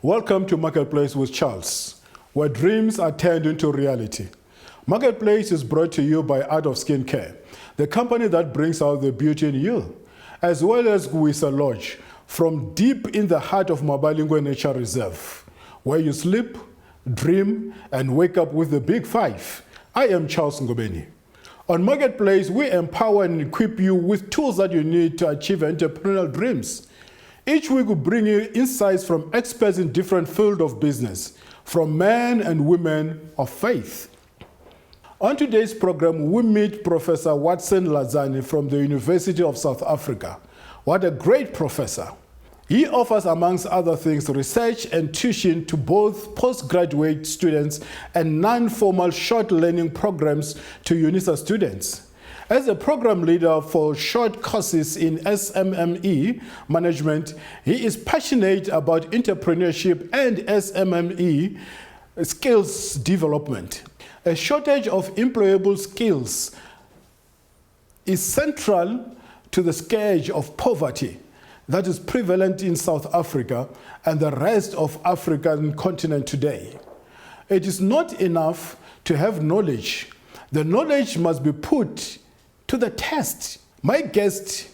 Welcome to Marketplace with Charles, where dreams are turned into reality. Marketplace is brought to you by Art of Skincare, the company that brings out the beauty in you, as well as Gwisa Lodge, from deep in the heart of Mabalingwe Nature Reserve, where you sleep, dream, and wake up with the Big Five. I am Charles Ngobeni. On Marketplace, we empower and equip you with tools that you need to achieve entrepreneurial dreams. Each week we bring you insights from experts in different fields of business, from men and women of faith. On today's program, we meet Professor Ladzani from the University of South Africa. What a great professor. He offers, amongst other things, research and tuition to both postgraduate students and non-formal short learning programs to UNISA students. As a program leader for short courses in SMME management, he is passionate about entrepreneurship and SMME skills development. A shortage of employable skills is central to the scourge of poverty that is prevalent in South Africa and the rest of African continent today. It is not enough to have knowledge. The knowledge must be put to the test. My guest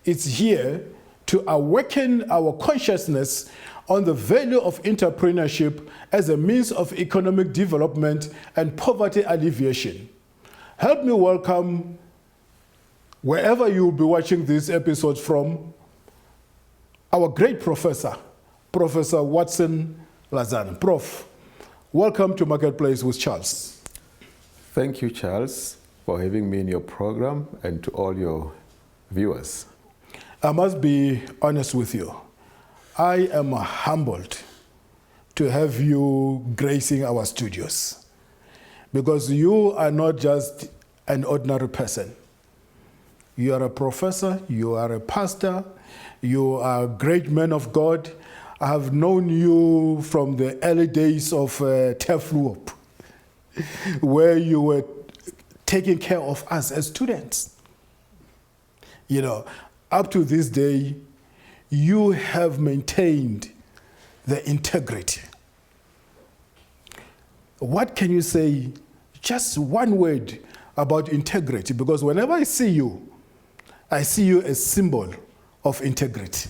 is here to awaken our consciousness on the value of entrepreneurship as a means of economic development and poverty alleviation. Help me welcome, wherever you will be watching this episode from, our great professor, Professor Ladzani. Prof, welcome to Marketplace with Charles. Thank you, Charles, for having me in your program and to all your viewers. I must be honest with you. I am humbled to have you gracing our studios, because you are not just an ordinary person. You are a professor, you are a pastor, you are a great man of God. I have known you from the early days of Tefluop, where you were taking care of us as students. You know, up to this day, you have maintained the integrity. What can you say, just one word about integrity? Because whenever I see you as symbol of integrity.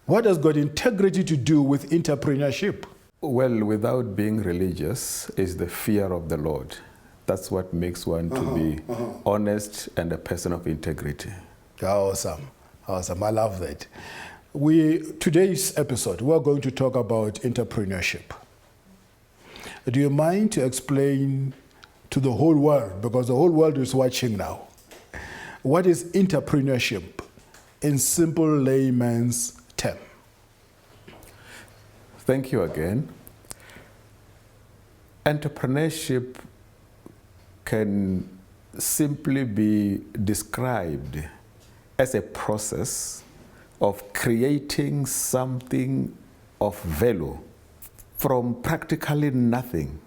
What has got integrity to do with entrepreneurship? Well, without being religious, is the fear of the Lord. That's what makes one to be honest and a person of integrity. Awesome. Awesome. I love that. Today's episode, we're going to talk about entrepreneurship. Do you mind to explain to the whole world, because the whole world is watching now, what is entrepreneurship in simple layman's term? Thank you again. Entrepreneurship can simply be described as a process of creating something of value from practically nothing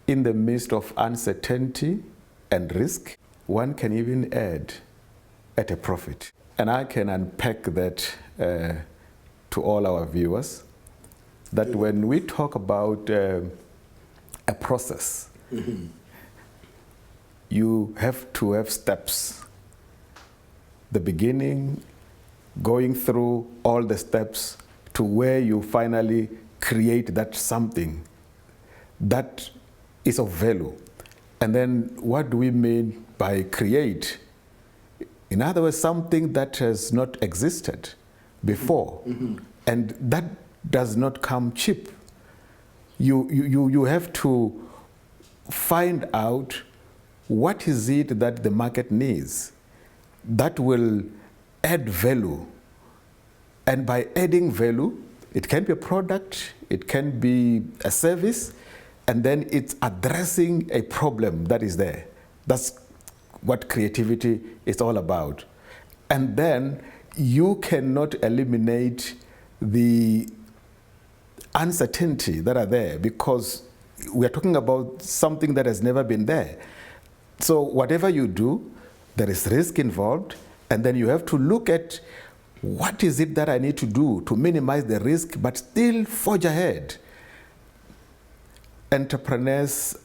in the midst of uncertainty and risk. One can even add at a profit. And I can unpack that to all our viewers, that when we talk about a process, you have to have steps. The beginning, going through all the steps to where you finally create that something that is of value. And then what do we mean by create? In other words, something that has not existed before. And that does not come cheap. You have to find out what is it that the market needs that will add value. And by adding value, it can be a product, it can be a service, and then it's addressing a problem that is there. That's what creativity is all about. And then you cannot eliminate the uncertainty that are there, because we are talking about something that has never been there. So whatever you do, there is risk involved, and then you have to look at what is it that I need to do to minimize the risk but still forge ahead? Entrepreneurs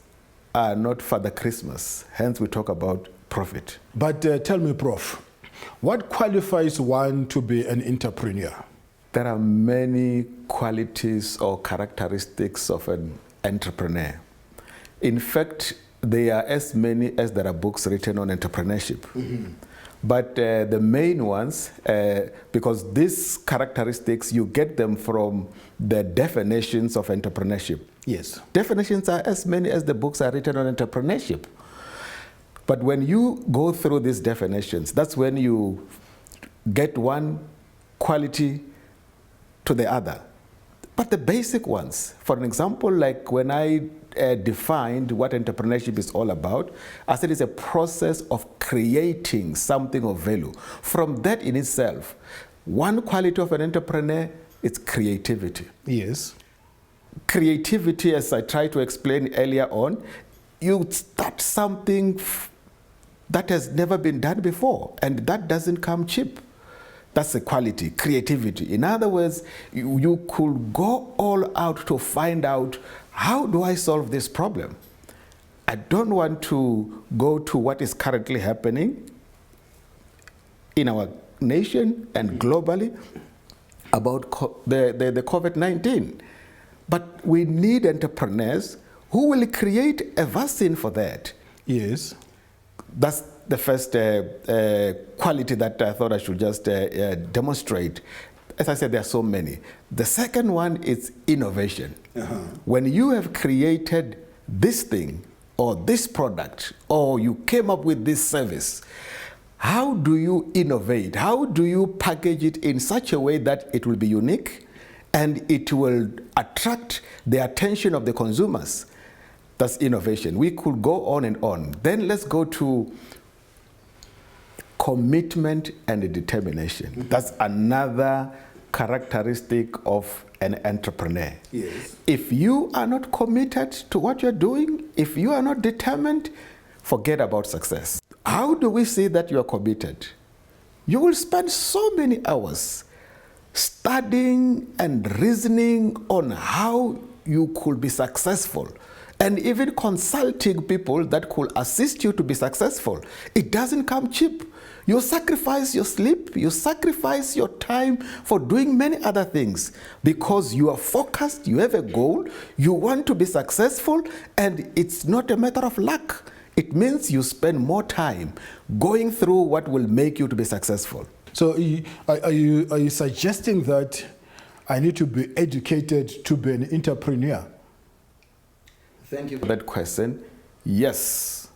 are not Father Christmas, hence we talk about profit. But tell me, Prof, what qualifies one to be an entrepreneur? There are many qualities or characteristics of an entrepreneur. In fact, there are as many as there are books written on entrepreneurship. But the main ones, because these characteristics, you get them from the definitions of entrepreneurship. Yes. Definitions are as many as the books are written on entrepreneurship. But when you go through these definitions, that's when you get one quality to the other. But the basic ones, for an example, like when I defined what entrepreneurship is all about, I said it's a process of creating something of value. From that in itself, one quality of an entrepreneur is creativity. Yes. Creativity, as I tried to explain earlier on, you start something that has never been done before, and that doesn't come cheap. That's the quality, creativity. In other words, you could go all out to find out, how do I solve this problem? I don't want to go to what is currently happening in our nation and globally about the COVID-19. But we need entrepreneurs who will create a vaccine for that. Yes. That's the first quality that I thought I should just demonstrate. As I said, there are so many. The second one is innovation. When you have created this thing or this product, or you came up with this service, how do you innovate? How do you package it in such a way that it will be unique and it will attract the attention of the consumers? That's innovation. We could go on and on. Then let's go to commitment and determination. That's another characteristic of an entrepreneur. Yes. If you are not committed to what you're doing, if you are not determined, forget about success. How do we see that you are committed? You will spend so many hours studying and reasoning on how you could be successful, and even consulting people that could assist you to be successful. It doesn't come cheap. You sacrifice your sleep, you sacrifice your time for doing many other things because you are focused, you have a goal, you want to be successful, and it's not a matter of luck. It means you spend more time going through what will make you to be successful. So are you suggesting that I need to be educated to be an entrepreneur? Thank you for that question. Yes.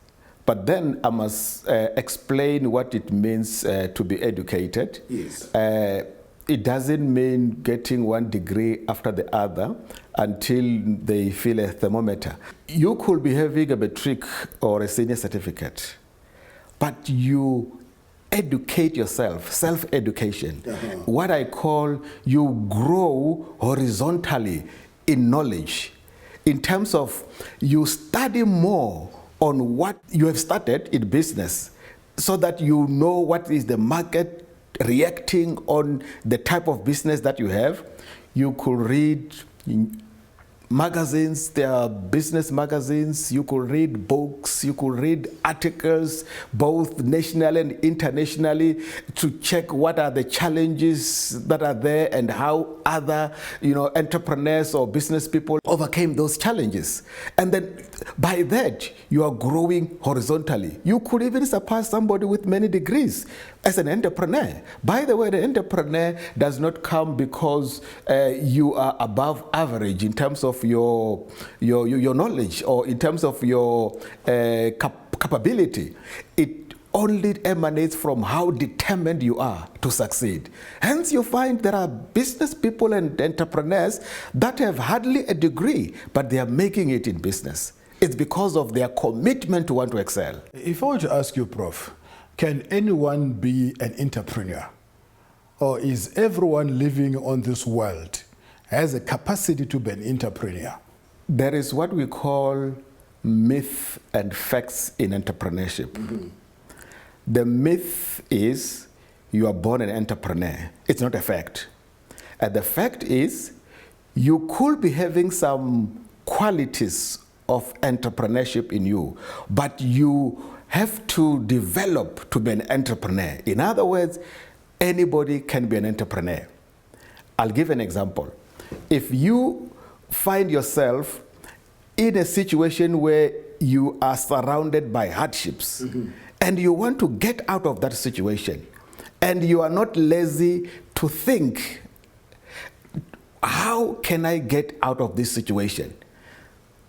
But then I must explain what it means to be educated. Yes. It doesn't mean getting one degree after the other until they feel a thermometer. You could be having a matric or a senior certificate, but you educate yourself, self-education. What I call, you grow horizontally in knowledge. In terms of you study more on what you have started in business so that you know what is the market reacting on the type of business that you have. You could read magazines, there are business magazines, you could read books, you could read articles, both nationally and internationally, to check what are the challenges that are there and how other entrepreneurs or business people overcame those challenges. And then by that, you are growing horizontally. You could even surpass somebody with many degrees as an entrepreneur. By the way, the entrepreneur does not come because you are above average in terms of your knowledge or in terms of your capability. It only emanates from how determined you are to succeed. Hence, you find there are business people and entrepreneurs that have hardly a degree, but they are making it in business. It's because of their commitment to want to excel. If I were to ask you, Prof, can anyone be an entrepreneur? Or is everyone living on this world has a capacity to be an entrepreneur? There is what we call myth and facts in entrepreneurship. The myth is you are born an entrepreneur. It's not a fact. And the fact is, you could be having some qualities of entrepreneurship in you, but you have to develop to be an entrepreneur. In other words, anybody can be an entrepreneur. I'll give an example. If you find yourself in a situation where you are surrounded by hardships, and you want to get out of that situation, and you are not lazy to think, how can I get out of this situation?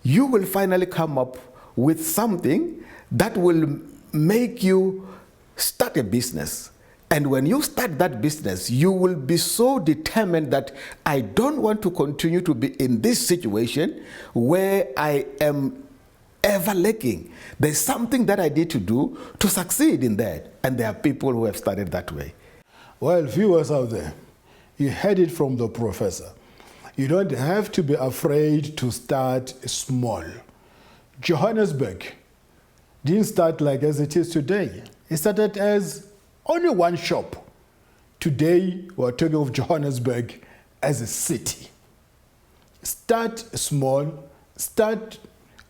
You will finally come up with something that will make you start a business. And when you start that business, you will be so determined that I don't want to continue to be in this situation where I am ever lacking. There's something that I need to do to succeed in that. And there are people who have started that way. Well, viewers out there, you heard it from the professor. You don't have to be afraid to start small. Johannesburg didn't start like as it is today. It started as only one shop. Today, we're talking of Johannesburg as a city. Start small, start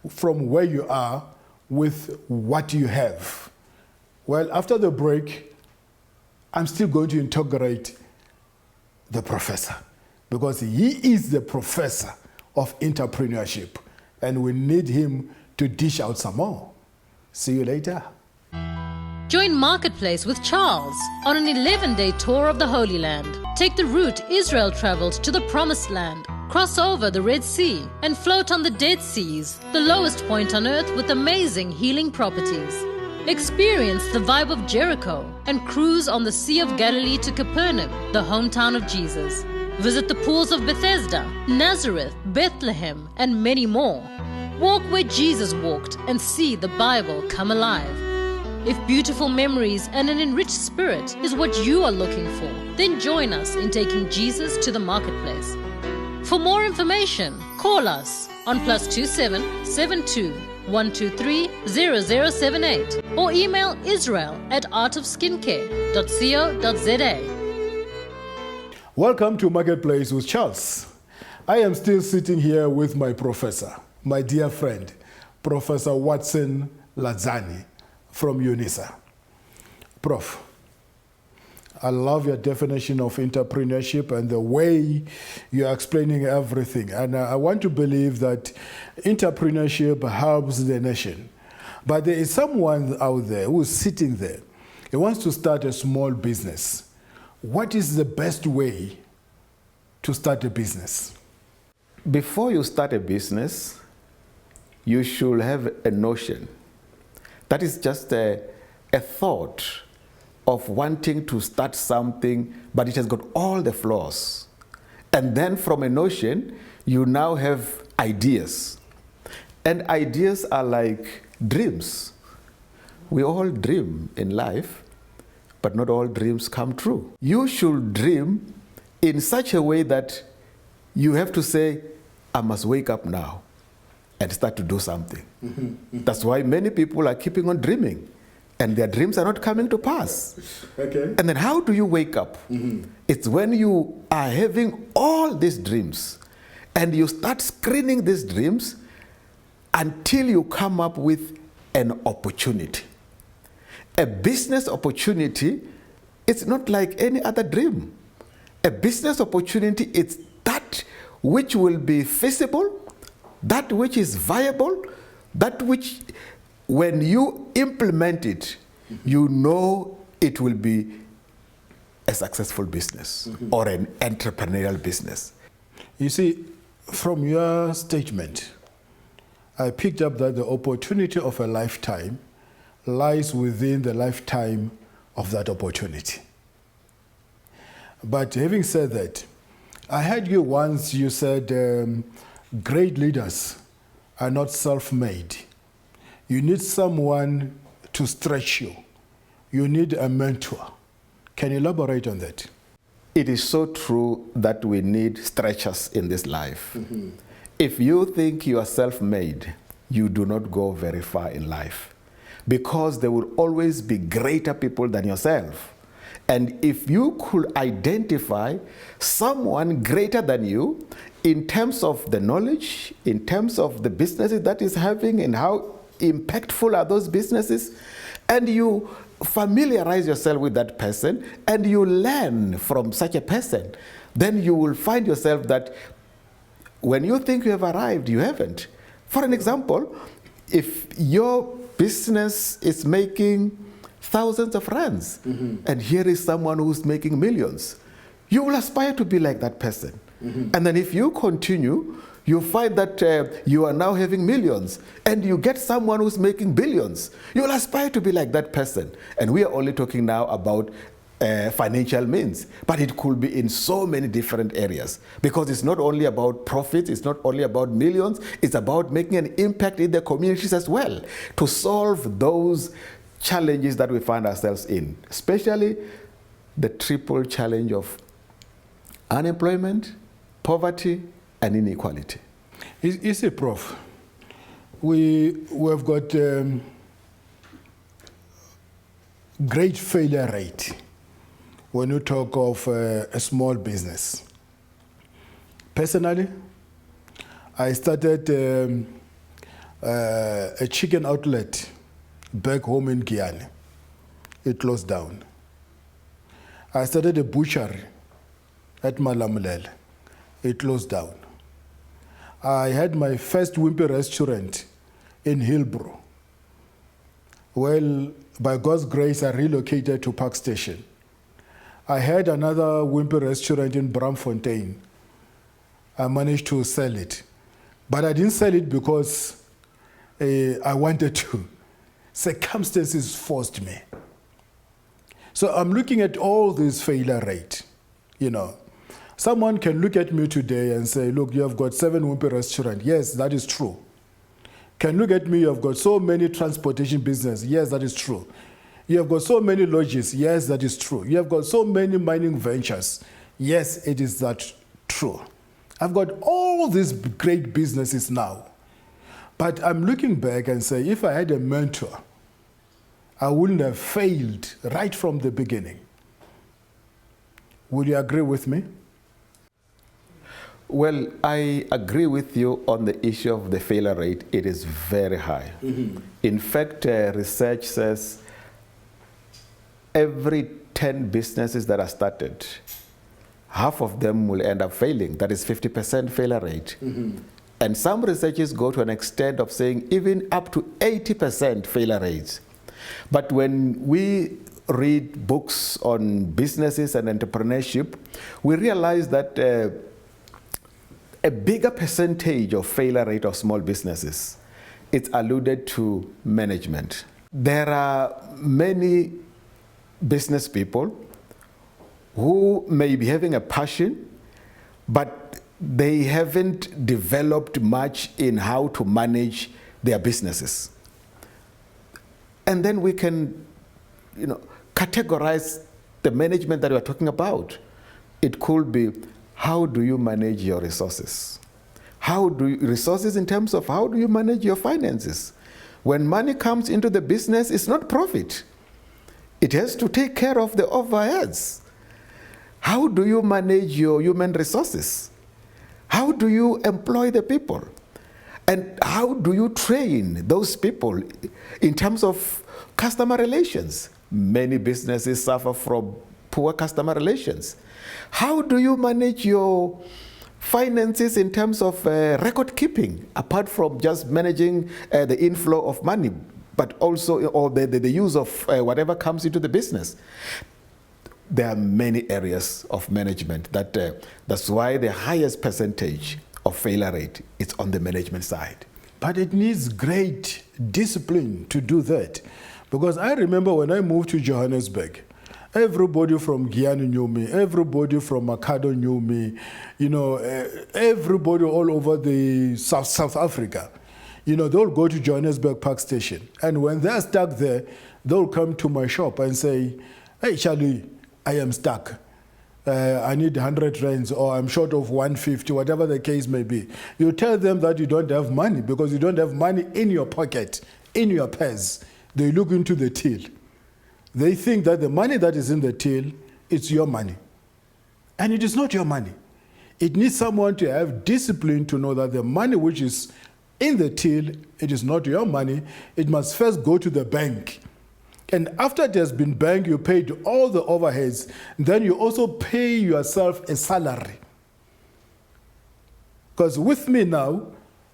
from where you are with what you have. Well, after the break, I'm still going to integrate the professor because he is the professor of entrepreneurship and we need him to dish out some more. See you later. Join Marketplace with Charles on an 11-day tour of the Holy Land. Take the route Israel traveled to the Promised Land, cross over the Red Sea, and float on the Dead Seas, the lowest point on earth with amazing healing properties. Experience the vibe of Jericho and cruise on the Sea of Galilee to Capernaum, the hometown of Jesus. Visit the pools of Bethesda, Nazareth, Bethlehem, and many more. Walk where Jesus walked and see the Bible come alive. If beautiful memories and an enriched spirit is what you are looking for, then join us in taking Jesus to the marketplace. For more information, call us on +27 72 123 0078 or email israel@artofskincare.co.za. Welcome to Marketplace with Charles. I am still sitting here with my professor, my dear friend, Professor Watson Ladzani from UNISA. Prof, I love your definition of entrepreneurship and the way you're explaining everything. And I want to believe that entrepreneurship helps the nation. But there is someone out there who is sitting there. He wants to start a small business. What is the best way to start a business? Before you start a business, you should have a notion. That is just a thought of wanting to start something, but it has got all the flaws. And then from a notion, you now have ideas. And ideas are like dreams. We all dream in life, but not all dreams come true. You should dream in such a way that you have to say, I must wake up now and start to do something. That's why many people are keeping on dreaming and their dreams are not coming to pass. Okay. And then how do you wake up? It's when you are having all these dreams and you start screening these dreams until you come up with an opportunity. A business opportunity, it's not like any other dream. A business opportunity, it's that which will be feasible, that which is viable, that which, when you implement it, you know it will be a successful business or an entrepreneurial business. You see, from your statement, I picked up that the opportunity of a lifetime lies within the lifetime of that opportunity. But having said that, I heard you once, you said great leaders are not self-made. You need someone to stretch you. You need a mentor. Can you elaborate on that? It is so true that we need stretchers in this life. If you think you are self-made, you do not go very far in life, because there will always be greater people than yourself. And if you could identify someone greater than you in terms of the knowledge, in terms of the businesses that is having and how impactful are those businesses, and you familiarize yourself with that person and you learn from such a person, then you will find yourself that when you think you have arrived, you haven't. For an example, if your business is making thousands of rands, and here is someone who's making millions, you will aspire to be like that person. And then if you continue, you find that you are now having millions, and you get someone who's making billions, you will aspire to be like that person. And we are only talking now about financial means, but it could be in so many different areas, because it's not only about profits, it's not only about millions, it's about making an impact in the communities as well, to solve those challenges that we find ourselves in, especially the triple challenge of unemployment, poverty, and inequality. You see, Prof, we have got great failure rate when you talk of a small business. Personally, I started a chicken outlet back home in Guyana. It closed down. I started a butchery at Malamulele. It closed down. I had my first wimpy restaurant in Hillbrow. Well, by God's grace, I relocated to Park Station. I had another wimpy restaurant in Braamfontein. I managed to sell it. But I didn't sell it because I wanted to. Circumstances forced me. So I'm looking at all this failure rate, you know. Someone can look at me today and say, look, you have got 7 wimpy restaurants. Yes, that is true. Can look at me, you have got so many transportation business. Yes, that is true. You have got so many lodges. Yes, that is true. You have got so many mining ventures. Yes, it is that true. I've got all these great businesses now. But I'm looking back and say, if I had a mentor, I wouldn't have failed right from the beginning. Would you agree with me? Well, I agree with you on the issue of the failure rate. It is very high. In fact, research says every 10 businesses that are started, half of them will end up failing. That is 50% failure rate. And some researchers go to an extent of saying even up to 80% failure rates. But when we read books on businesses and entrepreneurship, we realize that a bigger percentage of failure rate of small businesses, it's alluded to management. There are many business people who may be having a passion, but they haven't developed much in how to manage their businesses. And then we can, categorize the management that we're talking about. It could be, how do you manage your resources? Resources in terms of how do you manage your finances? When money comes into the business, it's not profit. It has to take care of the overheads. How do you manage your human resources? How do you employ the people? And how do you train those people in terms of customer relations? Many businesses suffer from poor customer relations. How do you manage your finances in terms of record keeping, apart from just managing the inflow of money, but also or the use of whatever comes into the business? There are many areas of management that's why the highest percentage of failure rate is on the management side. But it needs great discipline to do that. Because I remember when I moved to Johannesburg, everybody from Guyana knew me, everybody from Makado knew me, everybody all over the South Africa. They'll go to Johannesburg Park Station. And when they're stuck there, they'll come to my shop and say, hey, Charlie, I am stuck. I need 100 rands, or I'm short of 150, whatever the case may be. You tell them that you don't have money because you don't have money in your pocket, in your purse. They look into the till. They think that the money that is in the till, it's your money. And it is not your money. It needs someone to have discipline to know that the money which is in the till, it is not your money. It must first go to the bank. And after it has been banked, you paid all the overheads. Then you also pay yourself a salary. Because with me now,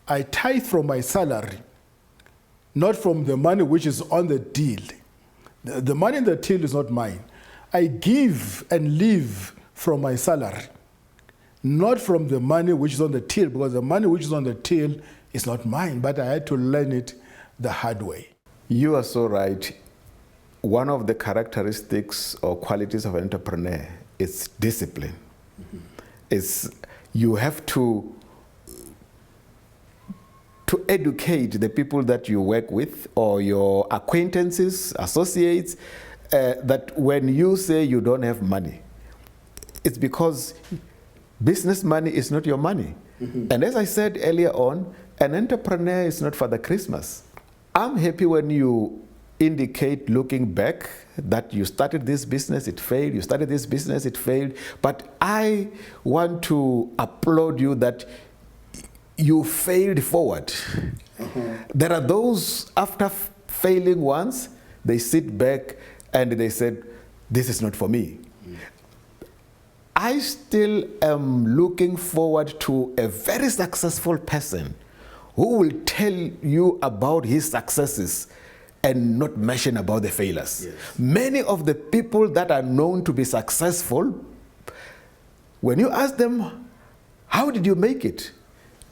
I tithe from my salary, not from the money which is on the till. The money in the till is not mine. I give and live from my salary, not from the money which is on the till, because the money which is on the till is not mine, but I had to learn it the hard way. You are so right. One of the characteristics or qualities of an entrepreneur is discipline. Is you have to educate the people that you work with or your acquaintances, associates, that when you say you don't have money, it's because business money is not your money. And as I said earlier on, an entrepreneur is not Father Christmas. I'm happy when you indicate, looking back, that you started this business, it failed, you started this business, it failed, but I want to applaud you that you failed forward. There are those, after failing once, they sit back and they said, this is not for me. I still am looking forward to a very successful person who will tell you about his successes and not mention about the failures. Yes. Many of the people that are known to be successful, when you ask them, how did you make it?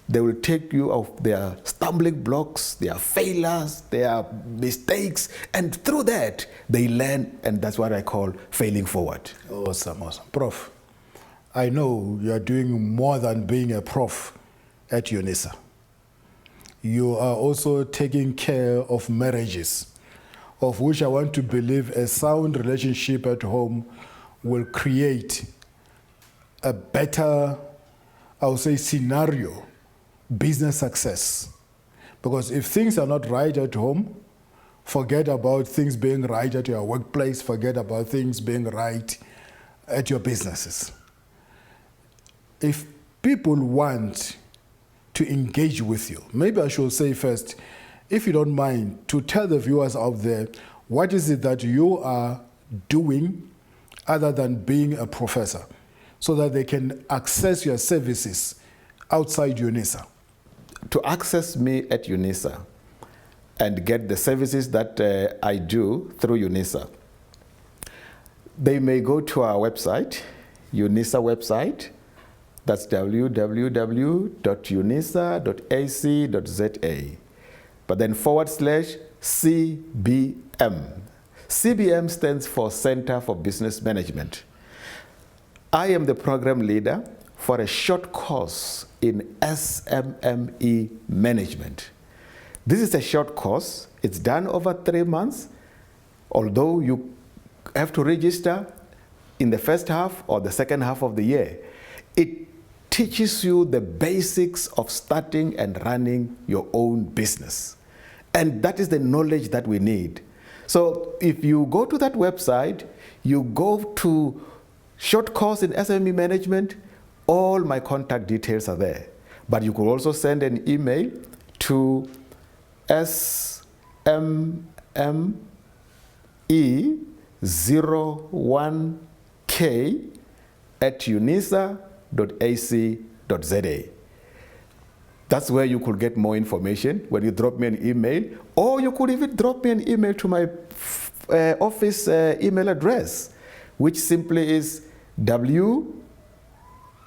They will take you of their stumbling blocks, their failures, their mistakes, and through that, they learn, and that's what I call failing forward. Awesome, awesome. Prof, I know you are doing more than being a prof at UNISA. You are also taking care of marriages, of which I want to believe a sound relationship at home will create a better, I would say, scenario, business success. Because if things are not right at home, forget about things being right at your workplace, forget about things being right at your businesses. If people want to engage with you, maybe I should say first, if you don't mind, to tell the viewers out there, what is it that you are doing other than being a professor, so that they can access your services outside UNISA? To access me at UNISA and get the services that I do through UNISA, they may go to our website, UNISA website. That's www.unisa.ac.za. But then /CBM. CBM stands for Center for Business Management. I am the program leader for a short course in SMME management. This is a short course. It's done over 3 months, although you have to register in the first half or the second half of the year. It teaches you the basics of starting and running your own business. And that is the knowledge that we need. So if you go to that website, you go to short course in SME management, all my contact details are there. But you could also send an email to smme01k@unisa.ac.za. That's where you could get more information when you drop me an email, or you could even drop me an email to my office email address, which simply is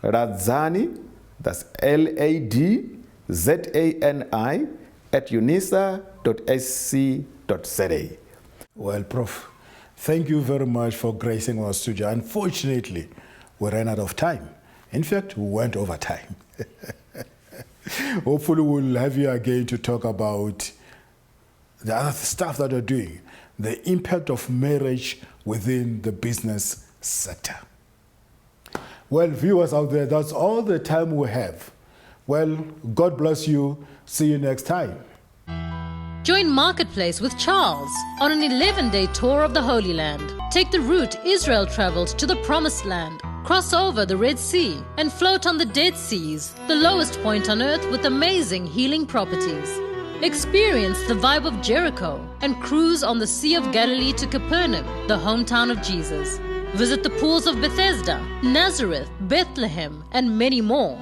Ladzani, that's LADZANI, @unisa.ac.za. Well, Prof, thank you very much for gracing our studio. Unfortunately, we ran out of time. In fact, we went over time. Hopefully, we'll have you again to talk about the other stuff that you're doing, the impact of marriage within the business sector. Well, viewers out there, that's all the time we have. Well, God bless you. See you next time. Join Marketplace with Charles on an 11-day tour of the Holy Land. Take the route Israel traveled to the Promised Land. Cross over the Red Sea and float on the Dead Seas, the lowest point on earth with amazing healing properties. Experience the vibe of Jericho and cruise on the Sea of Galilee to Capernaum, the hometown of Jesus. Visit the pools of Bethesda, Nazareth, Bethlehem, and many more.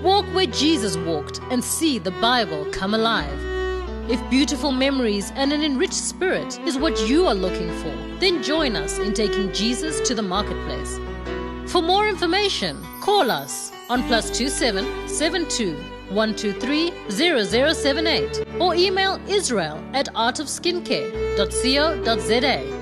Walk where Jesus walked and see the Bible come alive. If beautiful memories and an enriched spirit is what you are looking for, then join us in taking Jesus to the marketplace. For more information, call us on +27 72 123 0078 or email israel@artofskincare.co.za.